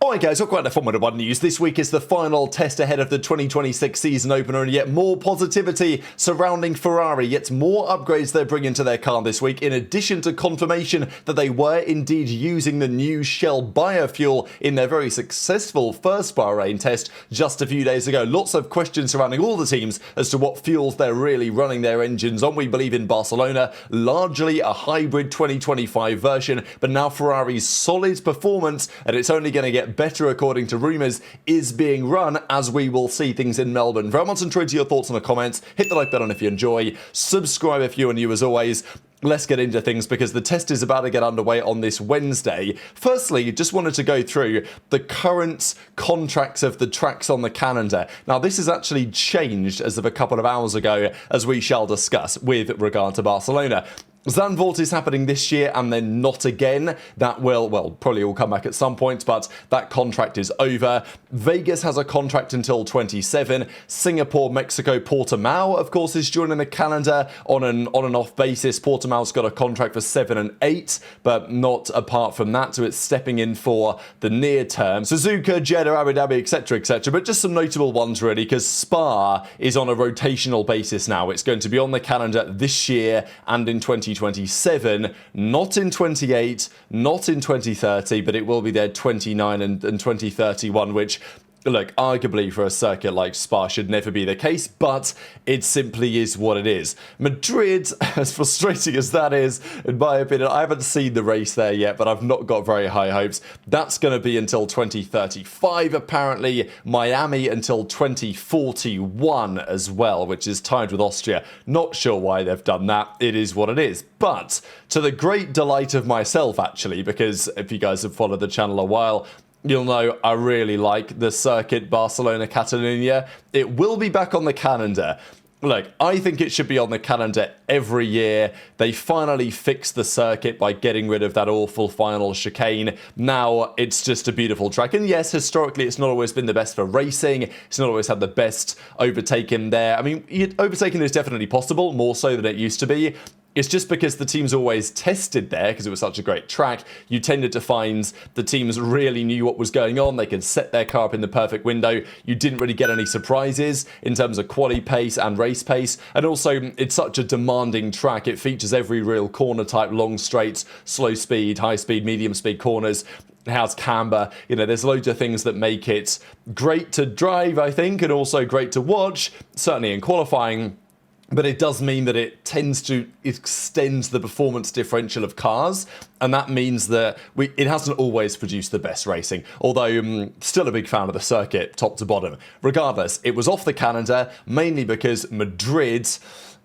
Alright guys, we're quite the Formula 1 news. This week is the final test ahead of the 2026 season opener, and yet more positivity surrounding Ferrari, yet more upgrades they're bringing to their car this week, in addition to confirmation that they were indeed using the new Shell Biofuel in their very successful first Bahrain test just a few days ago. Lots of questions surrounding all the teams as to what fuels they're really running their engines on. We believe in Barcelona, largely a hybrid 2025 version, but now Ferrari's solid performance, and it's only going to get better according to rumours, is being run as we will see things in Melbourne. Very much intrigued to your thoughts in the comments. Hit the like button if you enjoy. Subscribe if you are new as always. Let's get into things because the test is about to get underway on this Wednesday. Firstly, just wanted to go through the current contracts of the tracks on the calendar. Now, this has actually changed as of a couple of hours ago, as we shall discuss with regard to Barcelona. Zandvoort is happening this year and then not again. That will, probably will come back at some point, but that contract is over. Vegas has a contract until 27. Singapore, Mexico, Portimao, of course, is joining the calendar on an off basis. Portimao's got a contract for 7 and 8, but not apart from that, so it's stepping in for the near term. Suzuka, Jeddah, Abu Dhabi, etc., but just some notable ones really, because Spa is on a rotational basis now. It's going to be on the calendar this year and in 2027, not in 28, not in 2030, but it will be there 29 and 2031, which, look, arguably for a circuit like Spa should never be the case, but it simply is what it is. Madrid, as frustrating as that is, in my opinion, I haven't seen the race there yet, but I've not got very high hopes. That's going to be until 2035, apparently. Miami until 2041 as well, which is tied with Austria. Not sure why they've done that. It is what it is. But to the great delight of myself, actually, because if you guys have followed the channel a while, you'll know I really like the circuit Barcelona-Catalunya. It will be back on the calendar. Look, I think it should be on the calendar every year. They finally fixed the circuit by getting rid of that awful final chicane. Now it's just a beautiful track. And yes, historically, it's not always been the best for racing. It's not always had the best overtaking there. I mean, overtaking is definitely possible, more so than it used to be. It's just because the teams always tested there, because it was such a great track, you tended to find the teams really knew what was going on. They could set their car up in the perfect window. You didn't really get any surprises in terms of quali pace and race pace. And also, it's such a demanding track. It features every real corner type, long straights, slow speed, high speed, medium speed corners. It has camber. You know, there's loads of things that make it great to drive, I think, and also great to watch, certainly in qualifying. But it does mean that it tends to extend the performance differential of cars, and that means that it hasn't always produced the best racing, although I'm still a big fan of the circuit, top to bottom. Regardless, it was off the calendar, mainly because Madrid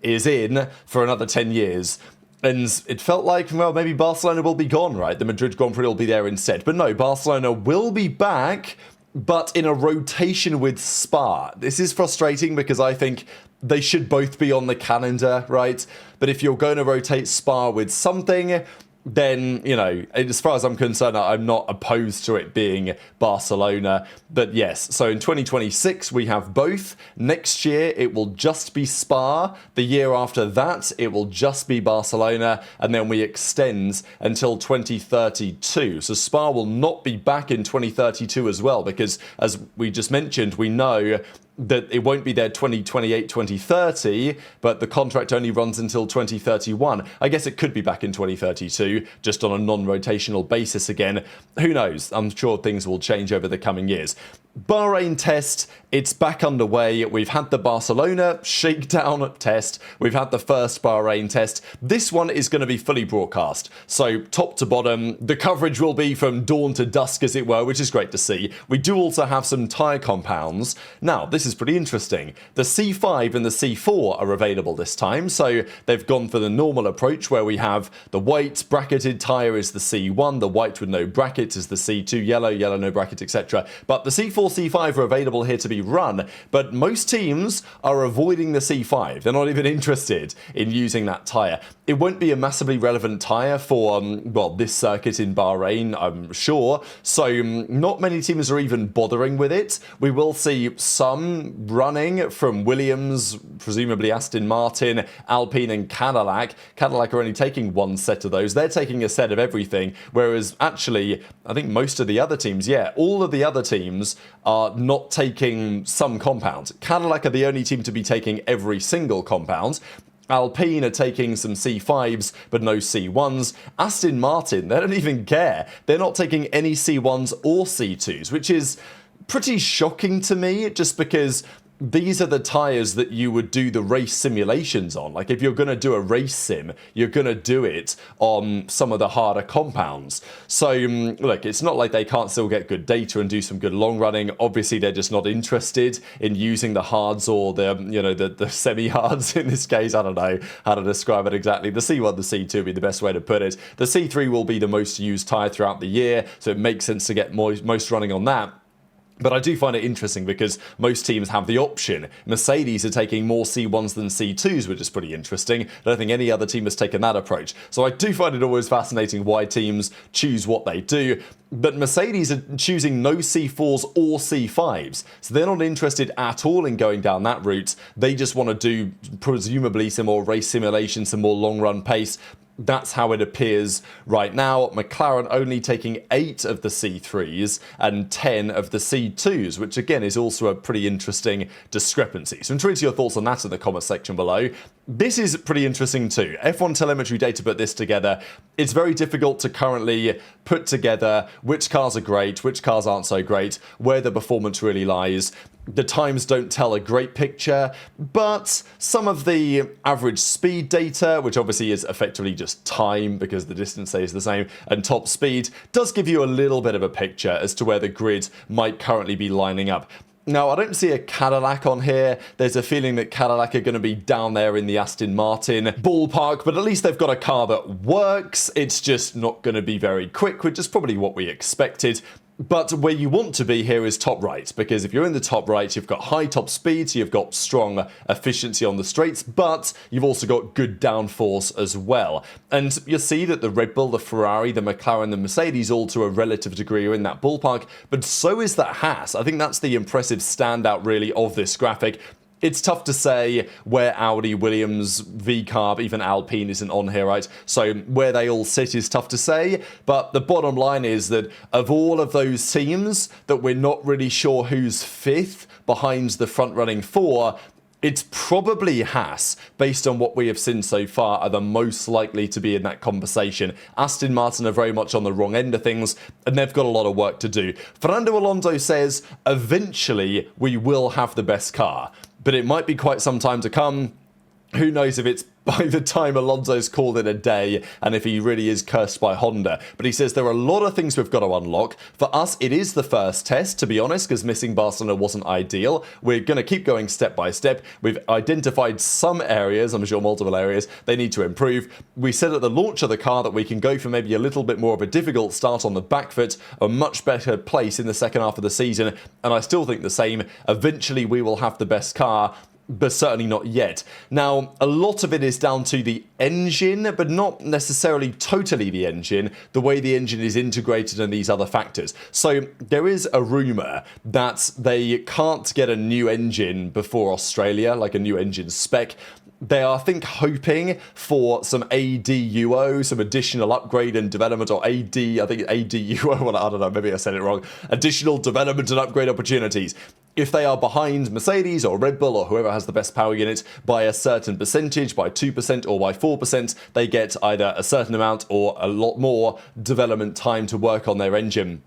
is in for another 10 years. And it felt like, well, maybe Barcelona will be gone, right? The Madrid Grand Prix will be there instead. But no, Barcelona will be back, but in a rotation with Spa. This is frustrating because I think they should both be on the calendar, right? But if you're going to rotate Spa with something, then, you know, as far as I'm concerned, I'm not opposed to it being Barcelona. But yes, so in 2026, we have both. Next year, it will just be Spa. The year after that, it will just be Barcelona. And then we extend until 2032. So Spa will not be back in 2032 as well, because as we just mentioned, we know that it won't be there 2028, 2030, but the contract only runs until 2031. I guess it could be back in 2032, just on a non-rotational basis again. Who knows? I'm sure things will change over the coming years. Bahrain test, it's back underway. We've had the Barcelona shakedown test. We've had the first Bahrain test. This one is going to be fully broadcast. So top to bottom, the coverage will be from dawn to dusk, as it were, which is great to see. We do also have some tyre compounds. Now, this is pretty interesting. The C5 and the C4 are available this time. So they've gone for the normal approach where we have the white bracketed tyre is the C1, the white with no brackets is the C2, yellow no bracket, etc. But the C4, C5 are available here to be run, but most teams are avoiding the C5. They're not even interested in using that tyre. it won't be a massively relevant tyre for, well, this circuit in Bahrain, I'm sure. So not many teams are even bothering with it. We will see some running from Williams, presumably Aston Martin, Alpine and Cadillac. Cadillac are only taking one set of those. They're taking a set of everything, whereas actually, I think most of the other teams, all of the other teams are not taking some compounds. Cadillac are the only team to be taking every single compound. Alpine are taking some C5s, but no C1s. Aston Martin, they don't even care. They're not taking any C1s or C2s, which is pretty shocking to me, just because these are the tyres that you would do the race simulations on. Like, if you're going to do a race sim, you're going to do it on some of the harder compounds. So, look, it's not like they can't still get good data and do some good long running. Obviously, they're just not interested in using the hards or the semi-hards in this case. I don't know how to describe it exactly. The C1, the C2 would be the best way to put it. The C3 will be the most used tyre throughout the year, so it makes sense to get most running on that. But I do find it interesting because most teams have the option. Mercedes are taking more C1s than C2s, which is pretty interesting. I don't think any other team has taken that approach. So I do find it always fascinating why teams choose what they do. But Mercedes are choosing no C4s or C5s. So they're not interested at all in going down that route. They just want to do, presumably, some more race simulation, some more long-run pace. That's how it appears right now. McLaren only taking 8 of the C3s and 10 of the C2s, which again is also a pretty interesting discrepancy. So I'm intrigued to your thoughts on that in the comment section below. This is pretty interesting too. F1 telemetry data put this together. It's very difficult to currently put together which cars are great, which cars aren't so great, where the performance really lies. The times don't tell a great picture, but some of the average speed data, which obviously is effectively just time because the distance stays the same, and top speed, does give you a little bit of a picture as to where the grid might currently be lining up. Now, I don't see a Cadillac on here. There's a feeling that Cadillac are going to be down there in the Aston Martin ballpark, but at least they've got a car that works. It's just not going to be very quick, which is probably what we expected. But where you want to be here is top right, because if you're in the top right, you've got high top speed, so you've got strong efficiency on the straights, but you've also got good downforce as well. And you'll see that the Red Bull, the Ferrari, the McLaren, the Mercedes, all to a relative degree are in that ballpark, but so is that Haas. I think that's the impressive standout, really, of this graphic. It's tough to say where Audi, Williams, VCarb, even Alpine isn't on here, right? So where they all sit is tough to say. But the bottom line is that of all of those teams that we're not really sure who's fifth behind the front-running four, it's probably Haas, based on what we have seen so far, are the most likely to be in that conversation. Aston Martin are very much on the wrong end of things, and they've got a lot of work to do. Fernando Alonso says, eventually we will have the best car, but it might be quite some time to come. Who knows if it's by the time Alonso's called it a day and if he really is cursed by Honda. But he says there are a lot of things we've got to unlock. For us, it is the first test, to be honest, because missing Barcelona wasn't ideal. We're going to keep going step by step. We've identified some areas, I'm sure multiple areas, they need to improve. We said at the launch of the car that we can go for maybe a little bit more of a difficult start on the back foot, a much better place in the second half of the season, and I still think the same. Eventually, we will have the best car, but certainly not yet. Now, a lot of it is down to the engine, but not necessarily totally the engine, the way the engine is integrated and these other factors. So there is a rumour that they can't get a new engine before Australia, like a new engine spec. They are, I think, hoping for some ADUO, some additional upgrade and development, or I think ADUO, well, I don't know, maybe I said it wrong, additional development and upgrade opportunities. If they are behind Mercedes or Red Bull or whoever has the best power unit by a certain percentage, by 2% or by 4%, they get either a certain amount or a lot more development time to work on their engine.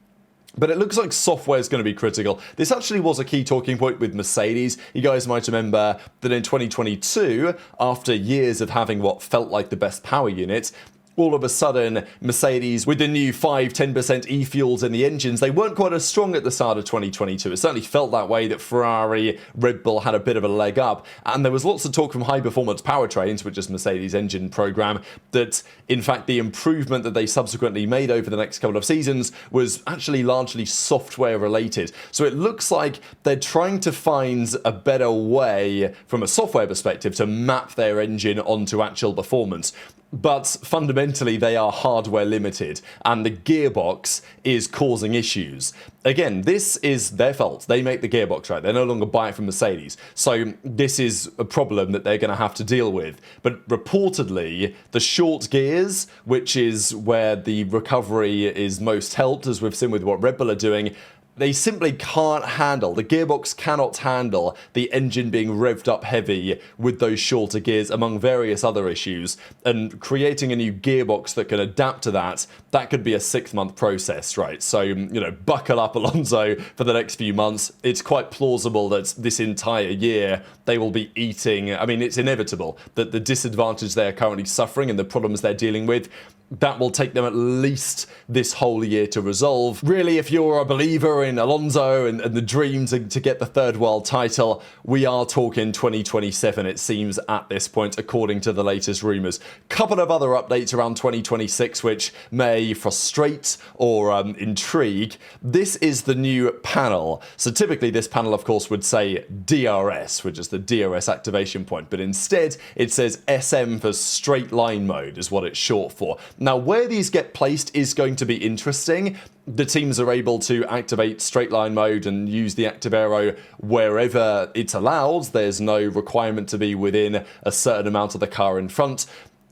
But it looks like software is going to be critical. This actually was a key talking point with Mercedes. You guys might remember that in 2022, after years of having what felt like the best power unit, all of a sudden, Mercedes, with the new 5-10% e-fuels in the engines, they weren't quite as strong at the start of 2022. It certainly felt that way, that Ferrari, Red Bull had a bit of a leg up. And there was lots of talk from high-performance powertrains, which is Mercedes' engine program, that in fact the improvement that they subsequently made over the next couple of seasons was actually largely software-related. So it looks like they're trying to find a better way, from a software perspective, to map their engine onto actual performance. but fundamentally they are hardware limited, and the gearbox is causing issues. Again, this is their fault. They make the gearbox, right? They no longer buy it from Mercedes. So this is a problem that they're going to have to deal with. But reportedly, the short gears, which is where the recovery is most helped, as we've seen with what Red Bull are doing, they simply can't handle, the gearbox cannot handle the engine being revved up heavy with those shorter gears, among various other issues. And creating a new gearbox that can adapt to that, that could be a 6-month process, right? So, you know, buckle up, Alonso, for the next few months. It's quite plausible that this entire year they will be eating, I mean, it's inevitable that the disadvantage they're currently suffering and the problems they're dealing with, that will take them at least this whole year to resolve. Really, if you're a believer in Alonso and the dream to get the third world title, we are talking 2027, it seems, at this point, according to the latest rumours. Couple of other updates around 2026 which may frustrate or intrigue. This is the new panel. So typically this panel, of course, would say DRS, which is the DRS activation point, but instead it says SM for straight line mode is what it's short for. Now, where these get placed is going to be interesting. The teams are able to activate straight line mode and use the active aero wherever it's allowed. There's no requirement to be within a certain amount of the car in front.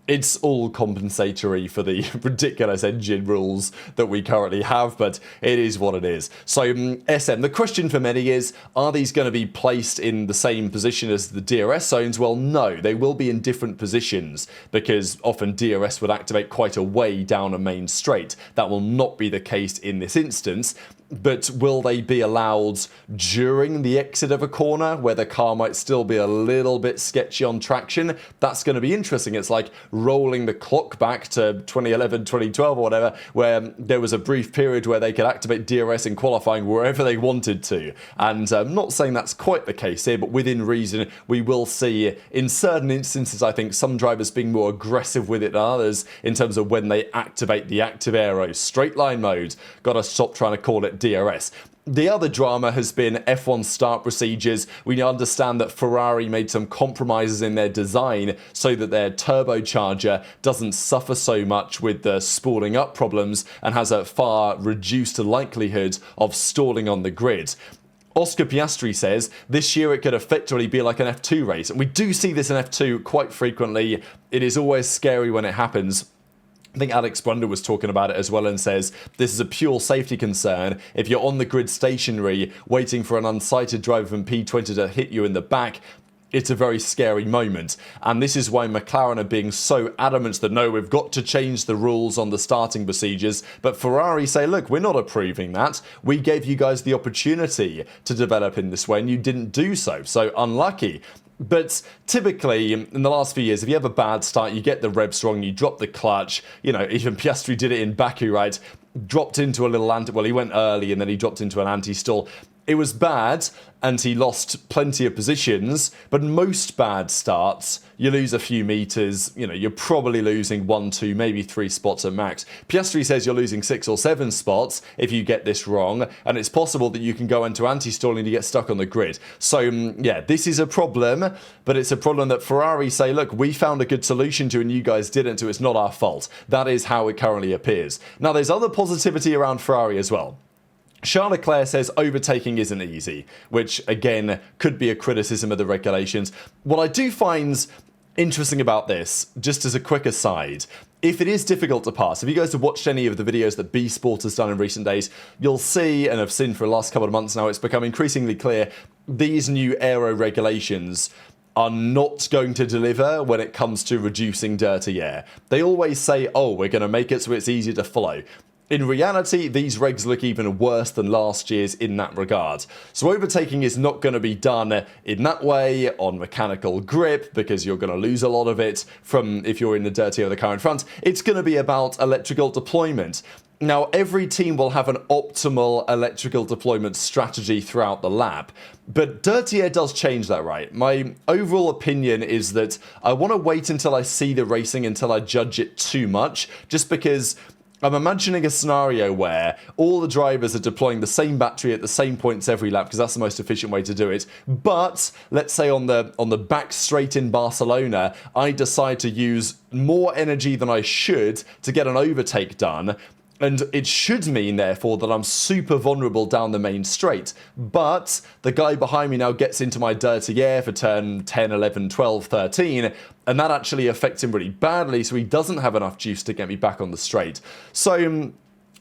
It's all compensatory for the ridiculous engine rules that we currently have, but it is what it is. So SM, the question for many is, are these going to be placed in the same position as the DRS zones? Well, no, they will be in different positions, because often DRS would activate quite a way down a main straight. That will not be the case in this instance. But will they be allowed during the exit of a corner where the car might still be a little bit sketchy on traction? That's going to be interesting. It's like rolling the clock back to 2011, 2012 or whatever, where there was a brief period where they could activate DRS in qualifying wherever they wanted to. And I'm not saying that's quite the case here, but within reason, we will see in certain instances, I think, some drivers being more aggressive with it than others in terms of when they activate the active aero. Straight line mode. Got to stop trying to call it DRS. The other drama has been F1 start procedures. We understand that Ferrari made some compromises in their design so that their turbocharger doesn't suffer so much with the spooling up problems and has a far reduced likelihood of stalling on the grid. Oscar Piastri says this year it could effectively be like an F2 race, and we do see this in F2 quite frequently. It is always scary when it happens. I think Alex Brunder was talking about it as well and says this is a pure safety concern. If you're on the grid stationary, waiting for an unsighted driver from P20 to hit you in the back, it's a very scary moment. And this is why McLaren are being so adamant that no, we've got to change the rules on the starting procedures. But Ferrari say, look, we're not approving that. We gave you guys the opportunity to develop in this way and you didn't do so. So unlucky. But typically, in the last few years, if you have a bad start, you get the revs wrong, you drop the clutch. You know, even Piastri did it in Baku, right? Dropped into a little well, he went early and then he dropped into an anti-stall. It was bad, and he lost plenty of positions, but most bad starts, you lose a few meters, you know, you're probably losing 1, 2, maybe 3 spots at max. Piastri says you're losing 6 or 7 spots if you get this wrong, and it's possible that you can go into anti-stalling to get stuck on the grid. So, yeah, this is a problem, but it's a problem that Ferrari say, look, we found a good solution to and you guys didn't, so it's not our fault. That is how it currently appears. Now, there's other positivity around Ferrari as well. Charles Leclerc says overtaking isn't easy, which again could be a criticism of the regulations. What I do find interesting about this, just as a quick aside, if it is difficult to pass, if you guys have watched any of the videos that B Sport has done in recent days, you'll see, and have seen for the last couple of months now, it's become increasingly clear, these new aero regulations are not going to deliver when it comes to reducing dirty air. They always say, oh, we're going to make it so it's easier to follow. In reality, these regs look even worse than last year's in that regard. So overtaking is not going to be done in that way on mechanical grip, because you're going to lose a lot of it from if you're in the dirty of the car in front. It's going to be about electrical deployment. Now, every team will have an optimal electrical deployment strategy throughout the lap, but dirty air does change that, right? My overall opinion is that I want to wait until I see the racing until I judge it too much, just because I'm imagining a scenario where all the drivers are deploying the same battery at the same points every lap, because that's the most efficient way to do it. But let's say on the back straight in Barcelona, I decide to use more energy than I should to get an overtake done. And it should mean, therefore, that I'm super vulnerable down the main straight. But the guy behind me now gets into my dirty air for turn 10, 11, 12, 13, and that actually affects him really badly, so he doesn't have enough juice to get me back on the straight. So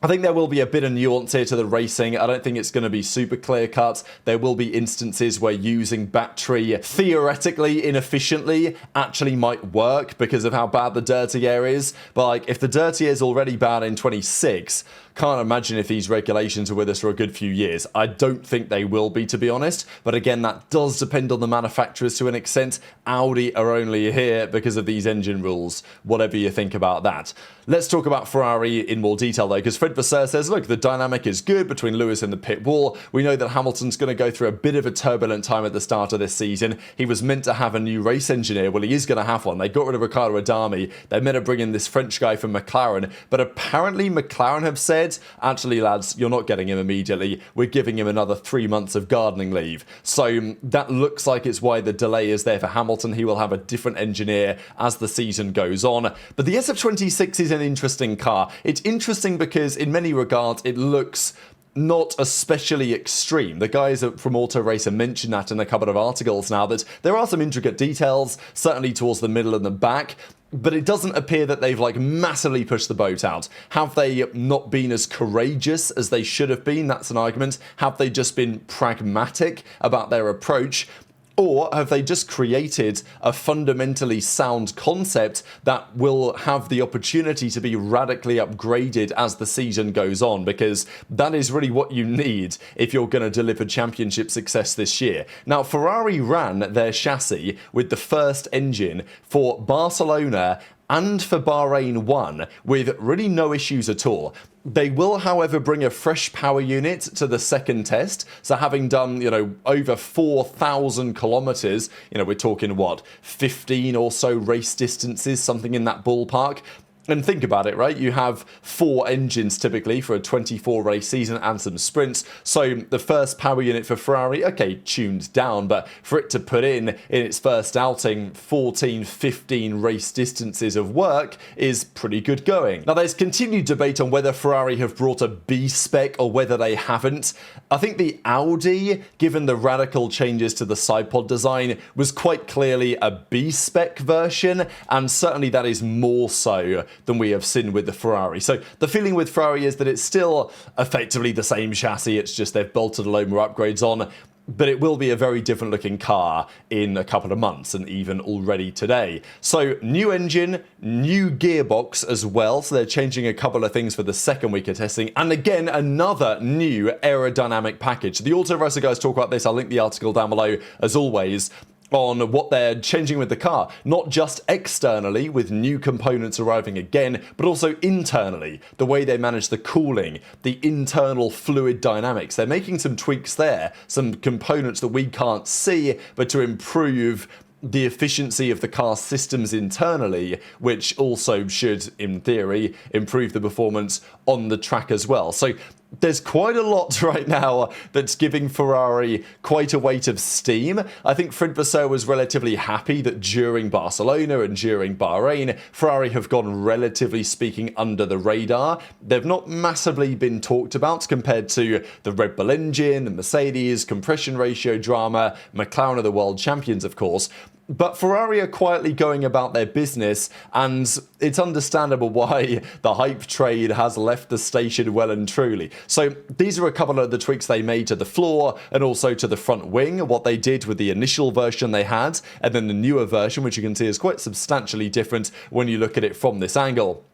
I think there will be a bit of nuance here to the racing. I don't think it's going to be super clear-cut. There will be instances where using battery theoretically inefficiently actually might work because of how bad the dirty air is. But like, if the dirty air is already bad in 26, can't imagine if these regulations are with us for a good few years. I don't think they will be, to be honest. But again, that does depend on the manufacturers to an extent. Audi are only here because of these engine rules, whatever you think about that. Let's talk about Ferrari in more detail, though, because Fred Vasseur says, look, the dynamic is good between Lewis and the pit wall. We know that Hamilton's going to go through a bit of a turbulent time at the start of this season. He was meant to have a new race engineer. Well, he is going to have one. They got rid of Riccardo Adami. They're meant to bring in this French guy from McLaren. But apparently McLaren have said, actually, lads, you're not getting him immediately. We're giving him another 3 months of gardening leave. So that looks like it's why the delay is there for Hamilton. He will have a different engineer as the season goes on. But the SF26 is an interesting car. It's interesting because in many regards it looks not especially extreme. The guys from Auto Racer mentioned that in a couple of articles now, that there are some intricate details, certainly towards the middle and the back, but it doesn't appear that they've like massively pushed the boat out. Have they not been as courageous as they should have been? That's an argument. Have they just been pragmatic about their approach? Or have they just created a fundamentally sound concept that will have the opportunity to be radically upgraded as the season goes on? Because that is really what you need if you're going to deliver championship success this year. Now, Ferrari ran their chassis with the first engine for Barcelona and for Bahrain 1 with really no issues at all. They will, however, bring a fresh power unit to the second test. So having done, over 4,000 kilometers, we're talking what, 15 or so race distances, something in that ballpark. And think about it, right? You have 4 engines typically for a 24 race season and some sprints. So the first power unit for Ferrari, okay, tuned down, but for it to put in its first outing 14, 15 race distances of work is pretty good going. Now, there's continued debate on whether Ferrari have brought a B spec or whether they haven't. I think the Audi, given the radical changes to the side pod design, was quite clearly a B spec version, and certainly that is more so than we have seen with the Ferrari. So the feeling with Ferrari is that it's still effectively the same chassis, it's just they've bolted a load more upgrades on, but it will be a very different looking car in a couple of months and even already today. So new engine, new gearbox as well, so they're changing a couple of things for the second week of testing, and again another new aerodynamic package. The Auto Racer guys talk about this, I'll link the article down below as always, on what they're changing with the car, not just externally with new components arriving again, but also internally, the way they manage the cooling, the internal fluid dynamics. They're making some tweaks there, some components that we can't see, but to improve the efficiency of the car systems internally, which also should, in theory, improve the performance on the track as well. So there's quite a lot right now that's giving Ferrari quite a weight of steam. I think Fred Vasseur was relatively happy that during Barcelona and during Bahrain, Ferrari have gone, relatively speaking, under the radar. They've not massively been talked about compared to the Red Bull engine, the Mercedes, compression ratio drama. McLaren are the world champions, of course. But Ferrari are quietly going about their business, and it's understandable why the hype trade has left the station well and truly. So these are a couple of the tweaks they made to the floor and also to the front wing, what they did with the initial version they had, and then the newer version, which you can see is quite substantially different when you look at it from this angle.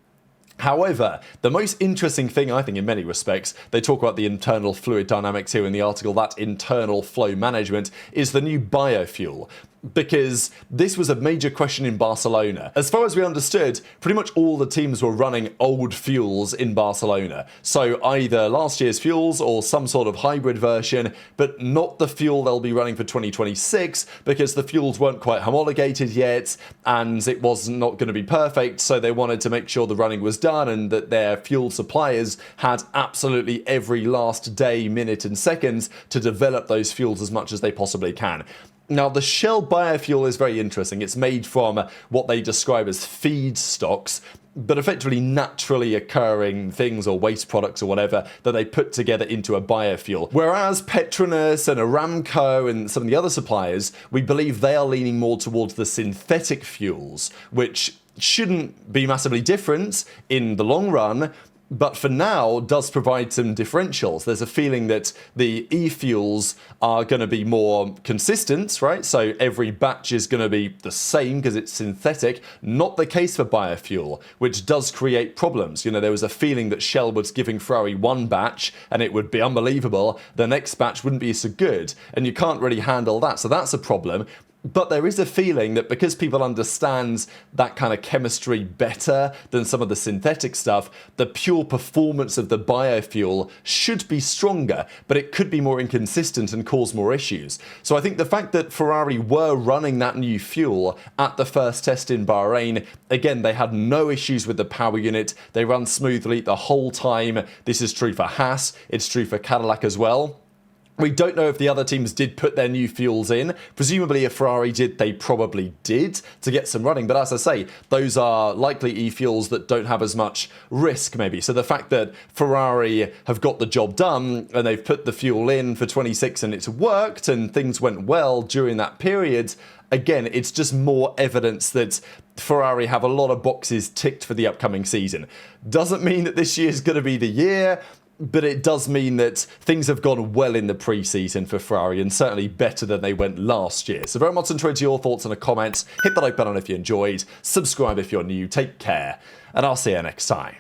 However, the most interesting thing, I think, in many respects, they talk about the internal fluid dynamics here in the article, that internal flow management, is the new biofuel. because this was a major question in Barcelona. As far as we understood, pretty much all the teams were running old fuels in Barcelona. So either last year's fuels or some sort of hybrid version, but not the fuel they'll be running for 2026 because the fuels weren't quite homologated yet and it was not going to be perfect. So they wanted to make sure the running was done and that their fuel suppliers had absolutely every last day, minute and seconds to develop those fuels as much as they possibly can. Now, the Shell biofuel is very interesting. It's made from what they describe as feedstocks, but effectively naturally occurring things or waste products or whatever that they put together into a biofuel. Whereas Petronas and Aramco and some of the other suppliers, we believe they are leaning more towards the synthetic fuels, which shouldn't be massively different in the long run, but for now does provide some differentials. There's a feeling that the e-fuels are going to be more consistent, right? So every batch is going to be the same because it's synthetic. Not the case for biofuel, which does create problems. You know, there was a feeling that Shell was giving Ferrari one batch and it would be unbelievable. The next batch wouldn't be so good, and you can't really handle that. So that's a problem. But there is a feeling that because people understand that kind of chemistry better than some of the synthetic stuff, the pure performance of the biofuel should be stronger, but it could be more inconsistent and cause more issues. So I think the fact that Ferrari were running that new fuel at the first test in Bahrain, again, they had no issues with the power unit. They ran smoothly the whole time. This is true for Haas. It's true for Cadillac as well. We don't know if the other teams did put their new fuels in. Presumably if Ferrari did, they probably did to get some running. But as I say, those are likely e-fuels that don't have as much risk maybe. So the fact that Ferrari have got the job done and they've put the fuel in for 26 and it's worked and things went well during that period, again, it's just more evidence that Ferrari have a lot of boxes ticked for the upcoming season. Doesn't mean that this year is going to be the year, but it does mean that things have gone well in the pre-season for Ferrari and certainly better than they went last year. So very much enjoyed your thoughts in the comments. Hit the like button if you enjoyed. Subscribe if you're new. Take care. And I'll see you next time.